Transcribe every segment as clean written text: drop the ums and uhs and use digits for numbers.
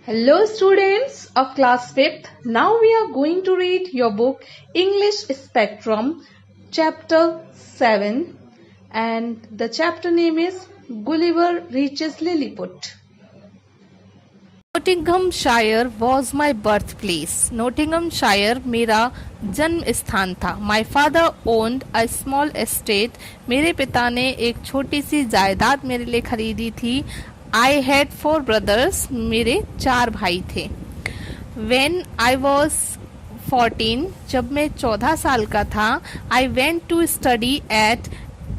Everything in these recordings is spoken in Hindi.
Hello students of class 5th. Now we are going to read your book English Spectrum chapter 7 and the chapter name is Gulliver Reaches Lilliput. Nottinghamshire was my birth place. Nottinghamshire मेरा जन्म स्थान था। My father owned a small estate. मेरे पिता ने एक छोटी सी जायदाद मेरे लिए खरीदी थी। I had 4 brothers. मेरे 4 भाई थे। वेन आई वॉज 14, जब मैं 14 साल का था, I went to study at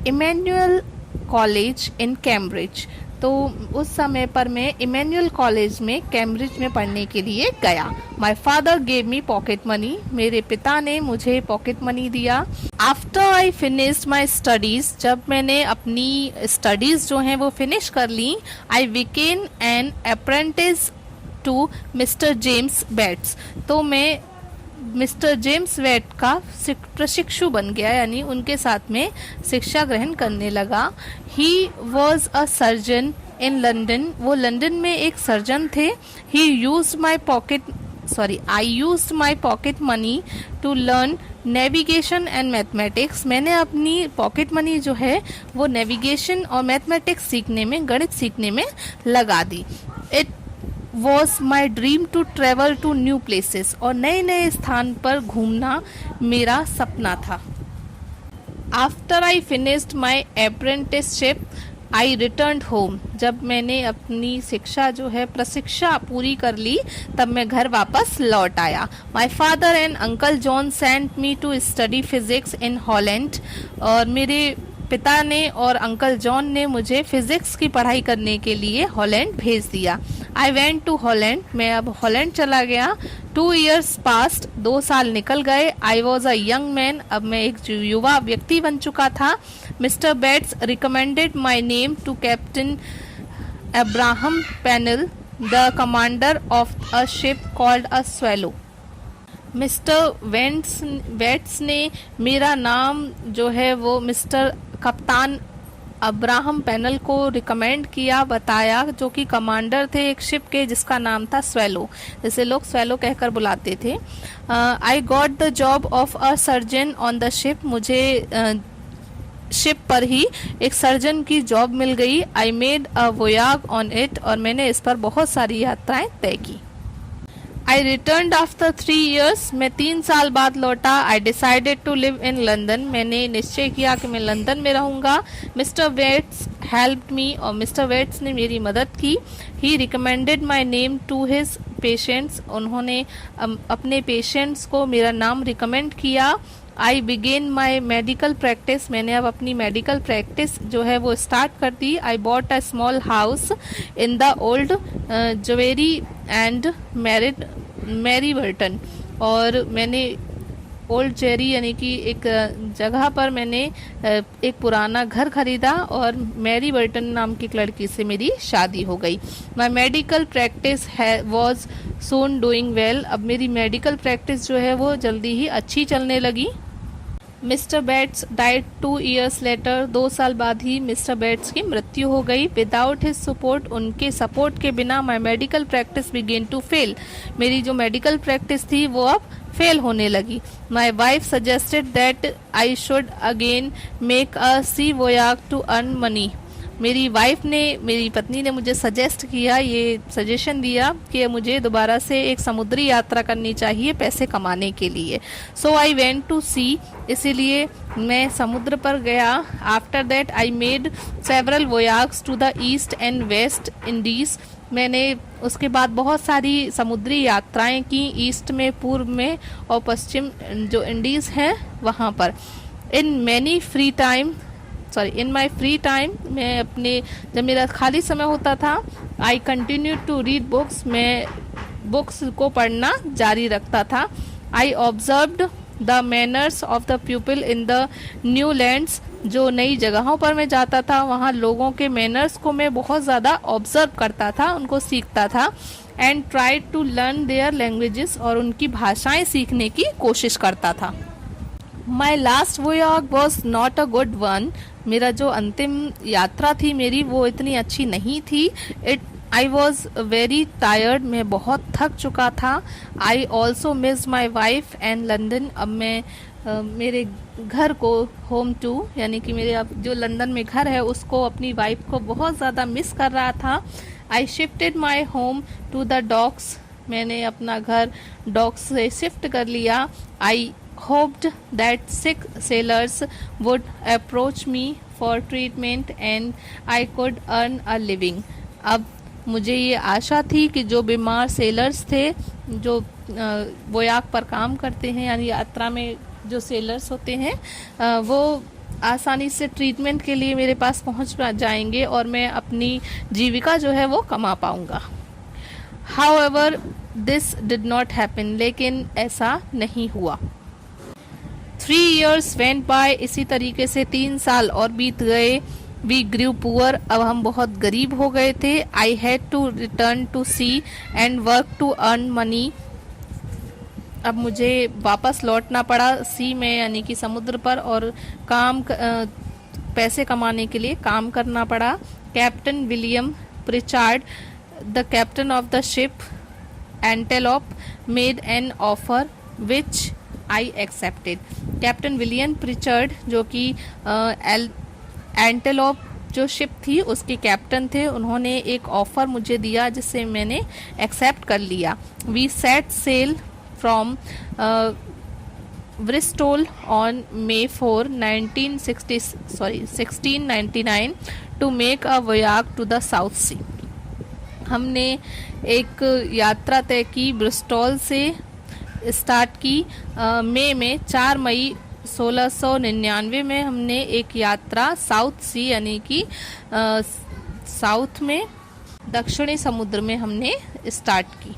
Emmanuel college in Cambridge. तो उस समय पर मैं इमैनुअल कॉलेज में कैम्ब्रिज में पढ़ने के लिए गया। My father gave me pocket money. मेरे पिता ने मुझे पॉकेट मनी दिया। After I finished my studies, जब मैंने अपनी स्टडीज जो हैं वो फिनिश कर ली, I became an apprentice to mister James Bates. तो मैं मिस्टर जेम्स वेट का प्रशिक्षु बन गया, यानी उनके साथ में शिक्षा ग्रहण करने लगा। He was a surgeon in London. वो लंदन में एक सर्जन थे। He used my I used my pocket money to learn navigation and mathematics. मैंने अपनी पॉकेट मनी जो है वो नेविगेशन और मैथमेटिक्स सीखने में, गणित सीखने में लगा दी। It was my dream to travel to new places. और नए नए स्थान पर घूमना मेरा सपना था। After I finished my apprenticeship I return home. जब मैंने अपनी शिक्षा जो है प्रशिक्षा पूरी कर ली, तब मैं घर वापस लौट आया। My father and uncle John sent me to study physics in Holland. और मेरे पिता ने और अंकल जॉन ने मुझे फिजिक्स की पढ़ाई करने के लिए हॉलैंड भेज दिया। I went to Holland. मैं अब हॉलैंड चला गया। 2 years पास्ट। 2 साल निकल गए। I was a young man. अब मैं एक युवा व्यक्ति बन चुका था। Mister Bates recommended my name to captain Abraham Pannell, the commander of a ship called a Swallow. Mister Bates ने मेरा नाम जो है वो मिस्टर कप्तान अब्राहम पेनल को रिकमेंड किया, बताया, जो कि कमांडर थे एक शिप के जिसका नाम था स्वेलो, जिसे लोग स्वेलो कहकर बुलाते थे। I got the job of a surgeon on the ship. मुझे शिप पर ही एक सर्जन की जॉब मिल गई। I made a voyage on it. और मैंने इस पर बहुत सारी यात्राएं तय की। I return after 3 years। मैं 3 साल बाद लौटा। I decided to live in London. मैंने निश्चय किया कि मैं लंदन में रहूंगा। Mister Bates helped me. और मिस्टर वेट्स ने मेरी मदद की। He recommended my name to his patients. उन्होंने अपने पेशेंट्स को मेरा नाम रिकमेंड किया। I began my medical practice. मैंने अब अपनी मेडिकल प्रैक्टिस जो है वो स्टार्ट कर दी। I bought a small house in the Old Jewry and Mary Burton. और मैंने ओल्ड जेरी यानी कि एक जगह पर मैंने एक पुराना घर खरीदा और मैरी बर्टन नाम की एक लड़की से मेरी शादी हो गई। माई medical practice was soon doing well. अब मेरी मेडिकल प्रैक्टिस जो है वो जल्दी ही अच्छी चलने लगी। Mister Bates died 2 years later. 2 साल बाद ही मिस्टर बेट्स की मृत्यु हो गई। विदाउट हिज सपोर्ट, उनके सपोर्ट के बिना my medical practice begin to fail. मेरी जो मेडिकल प्रैक्टिस थी वो अब फेल होने लगी। My wife suggested that I should again make a sea voyage to earn money. मेरी पत्नी ने मुझे सजेस्ट किया, ये सजेशन दिया कि मुझे दोबारा से एक समुद्री यात्रा करनी चाहिए पैसे कमाने के लिए। So I went to sea. इसीलिए मैं समुद्र पर गया। After that I made several voyage to the East and West Indies. मैंने उसके बाद बहुत सारी समुद्री यात्राएं की, ईस्ट में, पूर्व में और पश्चिम जो इंडीज हैं वहाँ पर। इन माई फ्री टाइम, मैं अपने जब मेरा खाली समय होता था, I continue to read books. मैं बुक्स को पढ़ना जारी रखता था। I observed the manners of the people in the new lands. जो नई जगहों पर मैं जाता था वहाँ लोगों के मैनर्स को मैं बहुत ज़्यादा ऑब्जर्व करता था, उनको सीखता था। And try to learn their languages. और उनकी भाषाएं सीखने की कोशिश करता था। My last voyage was not a good one. मेरा जो अंतिम यात्रा थी मेरी वो इतनी अच्छी नहीं थी। आई वॉज वेरी टायर्ड, मैं बहुत थक चुका था। I also miss my wife and London, अब मैं मेरे घर को, होम टू यानी कि मेरे अब जो लंदन में घर है उसको, अपनी वाइफ को बहुत ज़्यादा मिस कर रहा था। I shifted my home to the docks, मैंने अपना घर डॉक्स से शिफ्ट कर लिया। I hoped that sick sailors would approach me for treatment and I could earn a living. अब मुझे ये आशा थी कि जो बीमार सेलर्स थे, जो बोयाक पर काम करते हैं यानी यात्रा में जो सेलर्स होते हैं, वो आसानी से ट्रीटमेंट के लिए मेरे पास पहुंच जाएंगे और मैं अपनी जीविका जो है वो कमा पाऊंगा। However this did not happen, लेकिन ऐसा नहीं हुआ। 3 years went by, इसी तरीके से 3 साल और बीत गए। वी ग्रू पुअर, अब हम बहुत गरीब हो गए थे। I had to return to sea and work to earn money, अब मुझे वापस लौटना पड़ा सी में यानी कि समुद्र पर, और पैसे कमाने के लिए काम करना पड़ा। Captain William Pritchard, the captain of the ship antelope, made an offer which I accepted. Captain William Pritchard जो कि एंटेलोप जो शिप थी उसके कैप्टन थे, उन्होंने एक ऑफर मुझे दिया जिसे मैंने एक्सेप्ट कर लिया। We set sail from Bristol on May 4, 1699 to make a voyage to the South Sea. हमने एक यात्रा तय की, ब्रिस्टॉल से स्टार्ट की। मई में 4 मई 1699 में हमने एक यात्रा साउथ सी यानी कि साउथ में, दक्षिणी समुद्र में हमने स्टार्ट की।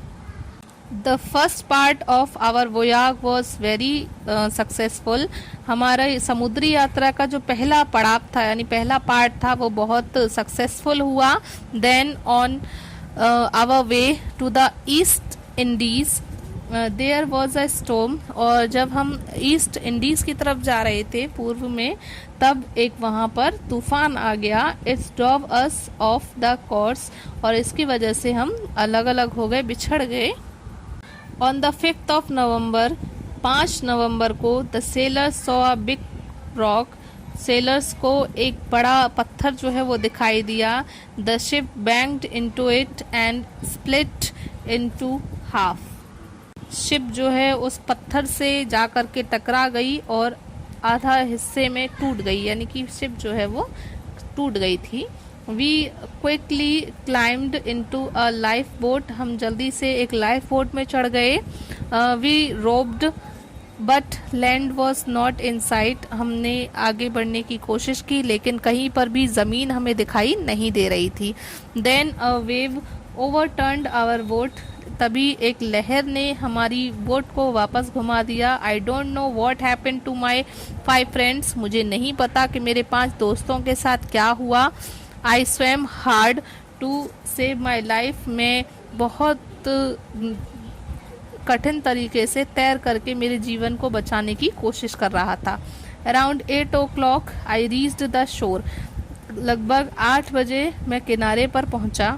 The first part of our voyage was very successful, हमारा समुद्री यात्रा का जो पहला पड़ाव था यानी पहला पार्ट था वो बहुत सक्सेसफुल हुआ। Then on our way to the East Indies there was a storm, और जब हम ईस्ट इंडीज की तरफ जा रहे थे पूर्व में, तब एक वहाँ पर तूफान आ गया। It's drove us of the course, और इसकी वजह से हम अलग अलग हो गए, बिछड़ गए। On the 5th of November, 5 नवंबर को, the sellers saw a big rock, sellers को एक बड़ा पत्थर जो है वो दिखाई दिया। The ship banked into it and split into half, ship जो है उस पत्थर से जा कर के टकरा गई और आधा हिस्से में टूट गई, यानी कि शिप जो है वो टूट गई थी। We quickly climbed into a life boat, हम जल्दी से एक लाइफ बोट में चढ़ गए। We rowed but land was not in sight, हमने आगे बढ़ने की कोशिश की लेकिन कहीं पर भी ज़मीन हमें दिखाई नहीं दे रही थी। Then a wave overturned our boat, तभी एक लहर ने हमारी बोट को वापस घुमा दिया। I don't know what happened to my 5 friends, मुझे नहीं पता कि मेरे 5 दोस्तों के साथ क्या हुआ। I swam hard to save my life, मैं बहुत कठिन तरीके से तैर करके मेरे जीवन को बचाने की कोशिश कर रहा था। Around 8 o'clock I reached the shore, लगभग 8 बजे मैं किनारे पर पहुंचा।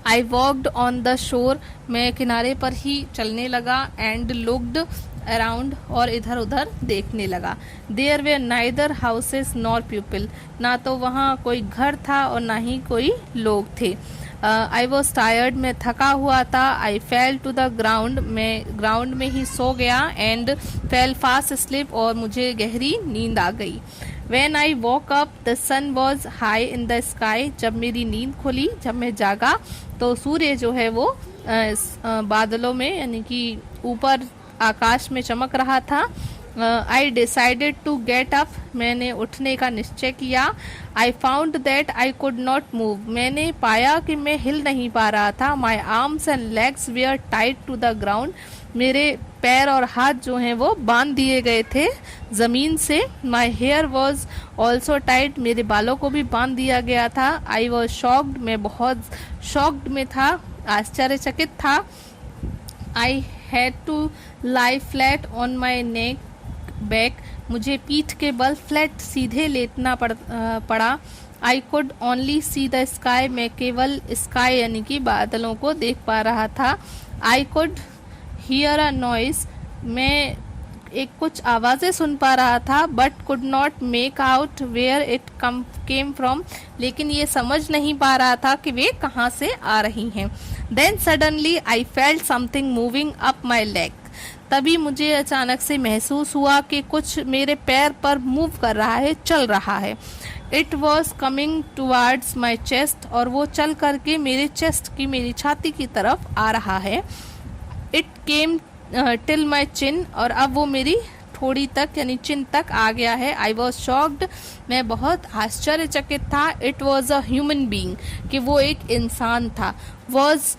I walked on the shore, मैं किनारे पर ही चलने लगा। एंड लुक्ड अराउंड, और इधर उधर देखने लगा। There were neither houses nor people, ना तो वहाँ कोई घर था और ना ही कोई लोग थे। आई वॉज टायर्ड, मैं थका हुआ था। आई फेल टू द ग्राउंड, मैं ग्राउंड में ही सो गया। एंड फेल फास्ट स्लीप, और मुझे गहरी नींद आ गई। When I woke up, the sun was high in the sky. जब मेरी नींद खुली, जब मैं जागा, तो सूर्य जो है वो बादलों में यानी कि ऊपर आकाश में चमक रहा था। I decided to get up, मैंने उठने का निश्चय किया। I found that I could not move, मैंने पाया कि मैं हिल नहीं पा रहा था। My arms and legs were tied to the ground, मेरे पैर और हाथ जो हैं वो बांध दिए गए थे ज़मीन से। My hair was also tight, मेरे बालों को भी बांध दिया गया था। आई वॉज शॉक्ड, मैं बहुत शॉक्ड में था, आश्चर्यचकित था। I had to lie flat on my neck back, मुझे पीठ के बल फ्लैट सीधे लेटना पड़ा। I could only see the sky, मैं केवल स्काई यानी कि बादलों को देख पा रहा था। I could hear a noise, मैं एक कुछ आवाज़ें सुन पा रहा था, but could not make out where it came from, लेकिन ये समझ नहीं पा रहा था कि वे कहाँ से आ रही हैं। Then suddenly I felt something moving up my leg, तभी मुझे अचानक से महसूस हुआ कि कुछ मेरे पैर पर मूव कर रहा है, चल रहा है। It was coming towards my chest, और वो चल करके मेरे चेस्ट की, मेरी छाती की तरफ आ रहा है। इट केम टिल माई चिन, और अब वो मेरी थोड़ी तक यानी चिन तक आ गया है। आई वॉज शॉक्ड, मैं बहुत आश्चर्यचकित था। It was a human being, कि वो एक इंसान था। वॉज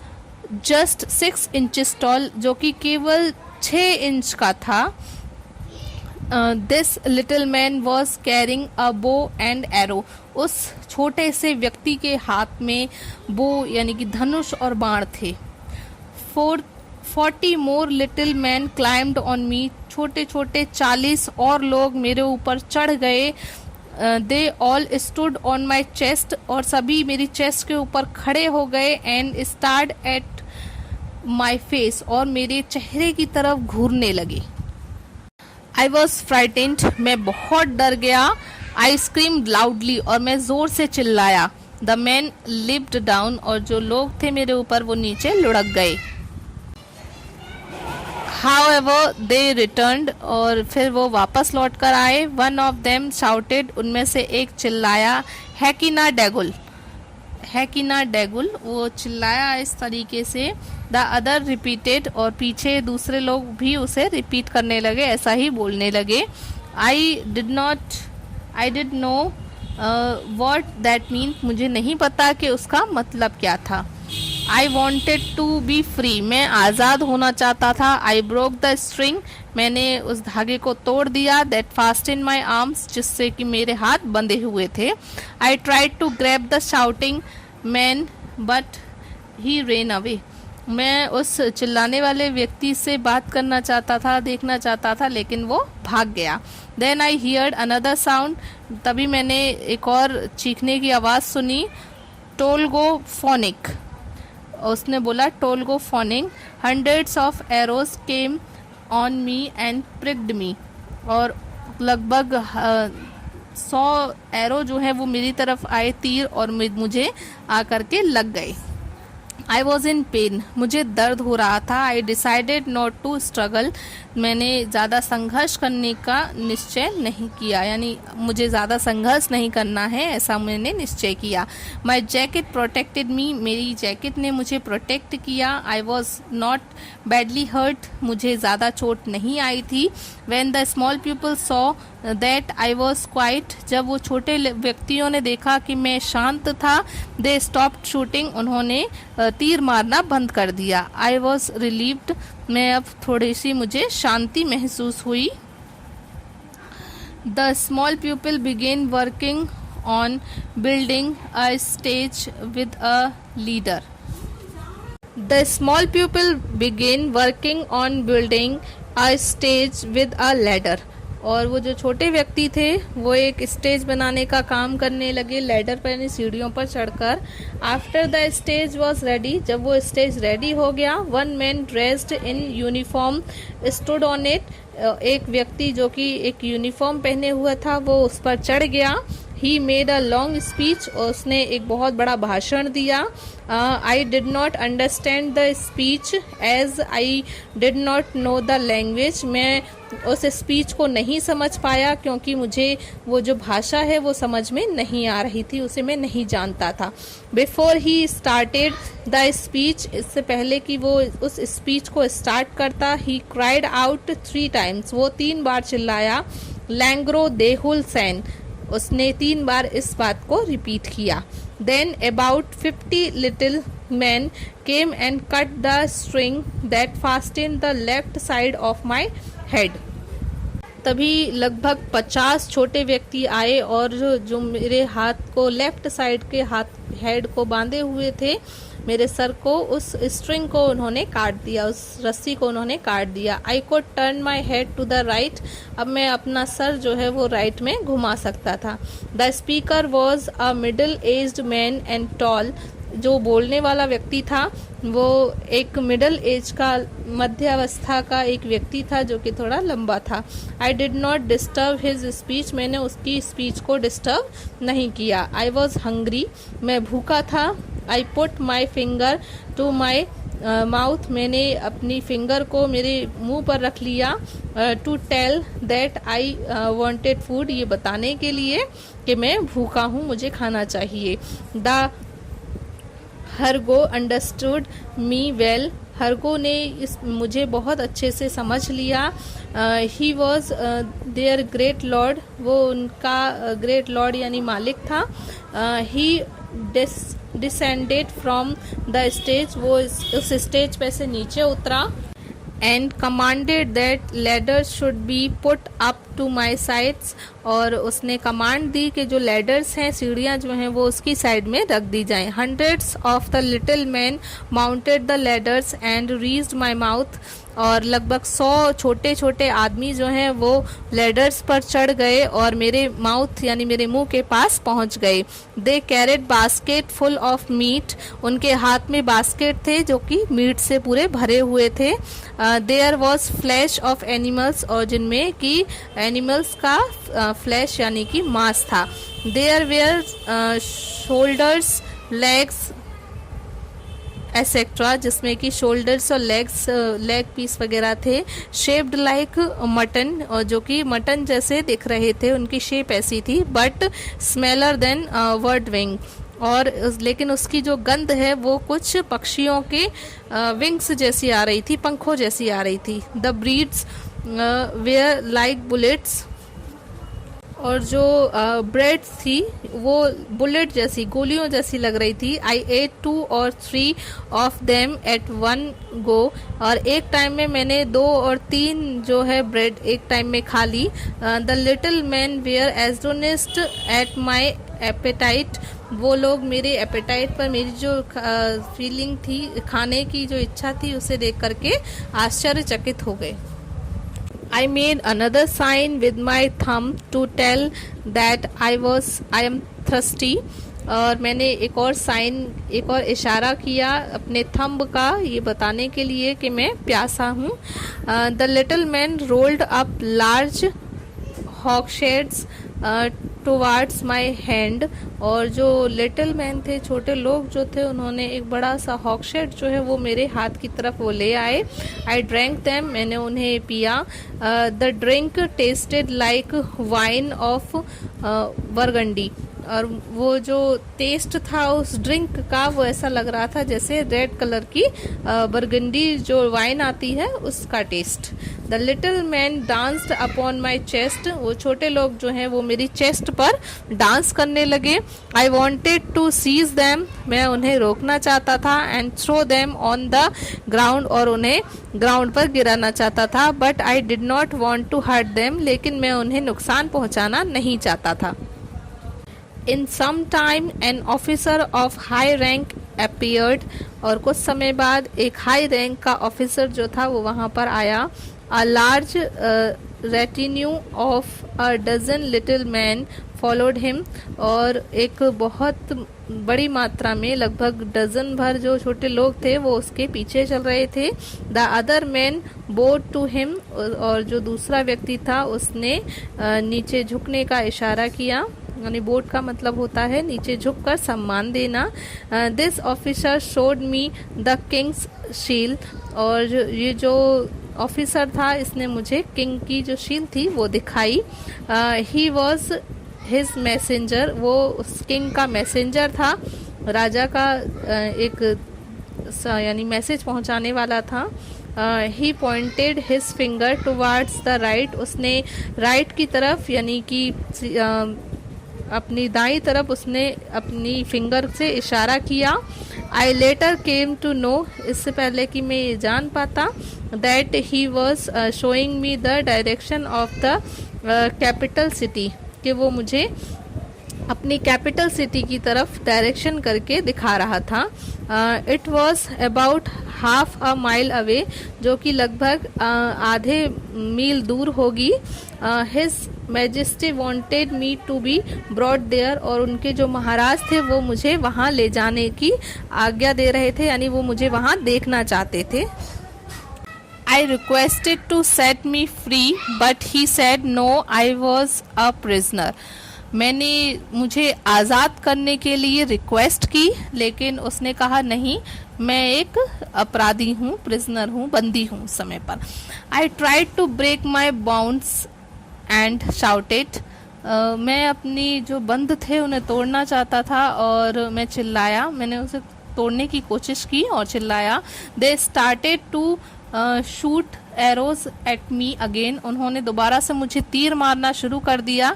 जस्ट 6 इंचेस टॉल, जो कि केवल 6 इंच का था। This little man was carrying a bow and arrow, उस छोटे से व्यक्ति के हाथ में बो यानी कि धनुष और बाण थे। 40 मोर little man climbed on me, छोटे छोटे 40 और लोग मेरे ऊपर चढ़ गए। They all stood on my chest, और सभी मेरी चेस्ट के ऊपर खड़े हो गए। एंड स्टार्ड एट माई फेस, और मेरे चेहरे की तरफ घूरने लगे। आई वॉज फ्राइटेंड, मैं बहुत डर गया। आई स्क्रीम्ड लाउडली, और मैं जोर से चिल्लाया। द मैन लिप्ड डाउन, और जो लोग थे मेरे ऊपर वो नीचे लुढ़क गए। However, they returned, और फिर वो वापस लौट कर आए। One of them shouted, उनमें से एक चिल्लाया, हैकिना डेगुल, हैकिना डेगुल, वो चिल्लाया इस तरीके से। द अदर रिपीटेड, और पीछे दूसरे लोग भी उसे रिपीट करने लगे, ऐसा ही बोलने लगे। I did no what that mean, मुझे नहीं पता कि उसका मतलब क्या था। I wanted to be free, मैं आज़ाद होना चाहता था। आई ब्रोक द स्ट्रिंग, मैंने उस धागे को तोड़ दिया। That fast in my arms, जिससे कि मेरे हाथ बंधे हुए थे। I tried to grab the shouting man but he ran away, मैं उस चिल्लाने वाले व्यक्ति से बात करना चाहता था, देखना चाहता था, लेकिन वो भाग गया। Then I heard another sound, तभी मैंने एक और चीखने की आवाज़ सुनी। टोलगो फोनिक, उसने बोला टोलगो फोनिंग। Hundreds of arrows came on me and pricked me, और लगभग 100 एरो जो है वो मेरी तरफ आए, तीर, और मुझे आकर के लग गए। आई वॉज इन पेन, मुझे दर्द हो रहा था। I decided not to struggle, मैंने ज़्यादा संघर्ष करने का निश्चय नहीं किया, यानी मुझे ज़्यादा संघर्ष नहीं करना है, ऐसा मैंने निश्चय किया। माई जैकेट प्रोटेक्टेड मी, मेरी जैकेट ने मुझे प्रोटेक्ट किया। I was not badly hurt, मुझे ज़्यादा चोट नहीं आई थी। When the small people saw that I was quiet, जब वो छोटे व्यक्तियों ने देखा कि मैं शांत था, दे स्टॉप्ड शूटिंग, उन्होंने तीर मारना बंद कर दिया। आई वॉज रिलीव्ड, मैं अब थोड़ी सी मुझे शांति महसूस हुई। The small people begin working on building a stage with a leader. The small people begin working on building a stage with a ladder, और वो जो छोटे व्यक्ति थे वो एक स्टेज बनाने का काम करने लगे, लैडर पर यानी सीढ़ियों पर चढ़कर। After the stage was ready, जब वो स्टेज रेडी हो गया, one man dressed in uniform stood on it, एक व्यक्ति जो कि एक यूनिफॉर्म पहने हुआ था वो उस पर चढ़ गया। He made a long speech, और उसने एक बहुत बड़ा भाषण दिया। I did not understand the speech as I did not know the language, मैं उस स्पीच को नहीं समझ पाया क्योंकि मुझे वो जो भाषा है वो समझ में नहीं आ रही थी, उसे मैं नहीं जानता था। Before he started the speech, इससे पहले कि वो उस स्पीच को स्टार्ट करता, ही क्राइड आउट 3 टाइम्स, वो 3 बार चिल्लाया। लैंग्रो देहुल सैन, उसने 3 बार इस बात को रिपीट किया। Then about 50 little man came and cut the string that fasten the left side of my head, तभी लगभग 50 छोटे व्यक्ति आए और जो मेरे हाथ को लेफ्ट साइड के हेड को बांधे हुए थे मेरे सर को, उस स्ट्रिंग को उन्होंने काट दिया, उस रस्सी को उन्होंने काट दिया। I could turn my head to the right, अब मैं अपना सर जो है वो राइट में घुमा सकता था। The speaker was a middle aged man and tall, जो बोलने वाला व्यक्ति था वो एक मिडल एज का, मध्यावस्था का एक व्यक्ति था जो कि थोड़ा लंबा था। आई did not disturb his speech, मैंने उसकी स्पीच को डिस्टर्ब नहीं किया। आई वॉज हंग्री, मैं भूखा था। I put my finger to my mouth, मैंने अपनी फिंगर को मेरे मुंह पर रख लिया। To tell that I wanted food, ये बताने के लिए कि मैं भूखा हूँ, मुझे खाना चाहिए। The Hurgo understood me well, Hurgo ने मुझे बहुत अच्छे से समझ लिया। He was their great lord, वो उनका ग्रेट लॉर्ड यानी मालिक था। He descended from the stage, वो उस स्टेज पे से नीचे उतरा। And commanded that ladders should be put up to my sides, और उसने कमांड दी कि जो लेडर्स हैं, सीढ़ियाँ जो हैं वो उसकी साइड में रख दी जाएं। Hundreds of the little man mounted the ladders and reached my mouth, और लगभग 100 छोटे छोटे आदमी जो हैं वो लेडर्स पर चढ़ गए और मेरे माउथ यानी मेरे मुंह के पास पहुंच गए। They carried basket full of meat, उनके हाथ में बास्केट थे जो कि मीट से पूरे भरे हुए थे। There was flesh of animals, और जिनमें कि एनिमल्स का फ्लैश यानी कि मांस था। There were shoulders, legs etcetera, जिसमें कि शोल्डर्स और लेग पीस वगैरह थे। शेप्ड लाइक मटन, और जो कि मटन जैसे दिख रहे थे, उनकी शेप ऐसी थी। But smaller than bird wing, और लेकिन उसकी जो गंध है वो कुछ पक्षियों के विंग्स जैसी आ रही थी, पंखों जैसी आ रही थी। The breads were like bullets, और जो ब्रेड थी वो बुलेट जैसी, गोलियों जैसी लग रही थी। I ate 2 or 3 of them at one go, और एक टाइम में मैंने 2 और 3 जो है ब्रेड एक टाइम में खा ली। The little man were astonished at my appetite, वो लोग मेरे एपेटाइट पर, मेरी जो फीलिंग थी, खाने की जो इच्छा थी, उसे देख करके आश्चर्यचकित हो गए। I made another sign with my thumb to tell that I am thirsty, और मैंने एक और साइन, एक और इशारा किया अपने थंब का, ये बताने के लिए कि मैं प्यासा हूँ। The little man rolled up large hogsheads towards my hand, और जो लिटिल मैन थे, छोटे लोग जो थे, उन्होंने एक बड़ा सा हॉकशेड जो है वो मेरे हाथ की तरफ वो ले आए। आई ड्रैंक दैम, मैंने उन्हें पिया। The drink tested like wine of burgundy, और वो जो टेस्ट था उस ड्रिंक का वो ऐसा लग रहा था जैसे रेड कलर की बरगंडी जो वाइन आती है उसका taste. The little man danced upon my chest, वो छोटे लोग जो हैं वो मेरी चेस्ट पर डांस करने लगे। I wanted to seize them, मैं उन्हें रोकना चाहता था। And throw them on the ground, और उन्हें ग्राउंड पर गिराना चाहता था। But I did not want to hurt them, लेकिन मैं उन्हें नुकसान पहुंचाना नहीं चाहता था। In some time an officer of high rank appeared, और कुछ समय बाद एक हाई रैंक का ऑफिसर जो था वो वहाँ पर आया। A large retinue of a dozen little man followed him, और एक बहुत बड़ी मात्रा में लगभग डजन भर जो छोटे लोग थे वो उसके पीछे चल रहे थे। The other man bowed to him, और जो दूसरा व्यक्ति था उसने नीचे झुकने का इशारा किया, यानी बोट का मतलब होता है नीचे झुककर सम्मान देना। This officer showed me the Kings shield, और ये जो ऑफिसर था इसने मुझे किंग की जो शील्ड थी वो दिखाई। ही वॉज हिज मैसेंजर, वो उस किंग का मैसेंजर था, राजा का एक यानी मैसेज पहुंचाने वाला था। He pointed his finger towards the right, उसने राइट की तरफ यानी कि अपनी दाईं तरफ उसने अपनी फिंगर से इशारा किया। आई लेटर केम टू नो, इससे पहले कि मैं ये जान पाता, that he was showing me the direction of the capital city, कि वो मुझे अपनी कैपिटल सिटी की तरफ डायरेक्शन करके दिखा रहा था। It was about half a mile away, जो कि लगभग आधे मील दूर होगी। His majesty wanted me to be brought there, और उनके जो महाराज थे वो मुझे वहाँ ले जाने की आज्ञा दे रहे थे, यानी वो मुझे वहाँ देखना चाहते थे। I requested to set me free, but he said no, I was a prisoner. मैंने मुझे आज़ाद करने के लिए रिक्वेस्ट की, लेकिन उसने कहा नहीं, मैं एक अपराधी हूँ, प्रिजनर हूँ, बंदी हूँ उस समय पर। I tried to break my bonds and shouted. मैं अपनी जो बंद थे उन्हें तोड़ना चाहता था और मैं चिल्लाया, मैंने उसे तोड़ने की कोशिश की और चिल्लाया। They started to shoot arrows at me again, उन्होंने दोबारा से मुझे तीर मारना शुरू कर दिया।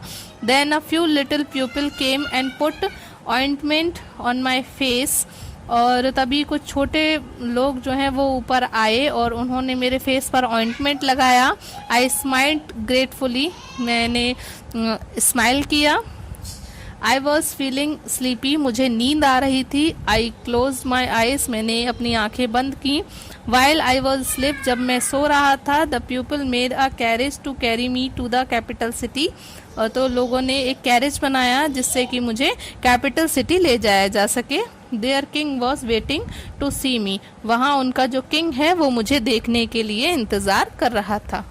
Then a few little people came and put ointment on my face, और तभी कुछ छोटे लोग जो हैं वो ऊपर आए और उन्होंने मेरे फेस पर ऑइंटमेंट लगाया। आई स्माइल्ड ग्रेटफुली, मैंने स्माइल किया। आई वॉज फीलिंग स्लीपी, मुझे नींद आ रही थी। आई क्लोज माई आइज, मैंने अपनी आंखें बंद की। वाइल आई वॉज स्लीप, जब मैं सो रहा था, the people made a carriage to carry me to the capital city, तो लोगों ने एक कैरेज बनाया जिससे कि मुझे कैपिटल सिटी ले जाया जा सके। Their king was waiting to see me, वहाँ उनका जो किंग है वो मुझे देखने के लिए इंतज़ार कर रहा था।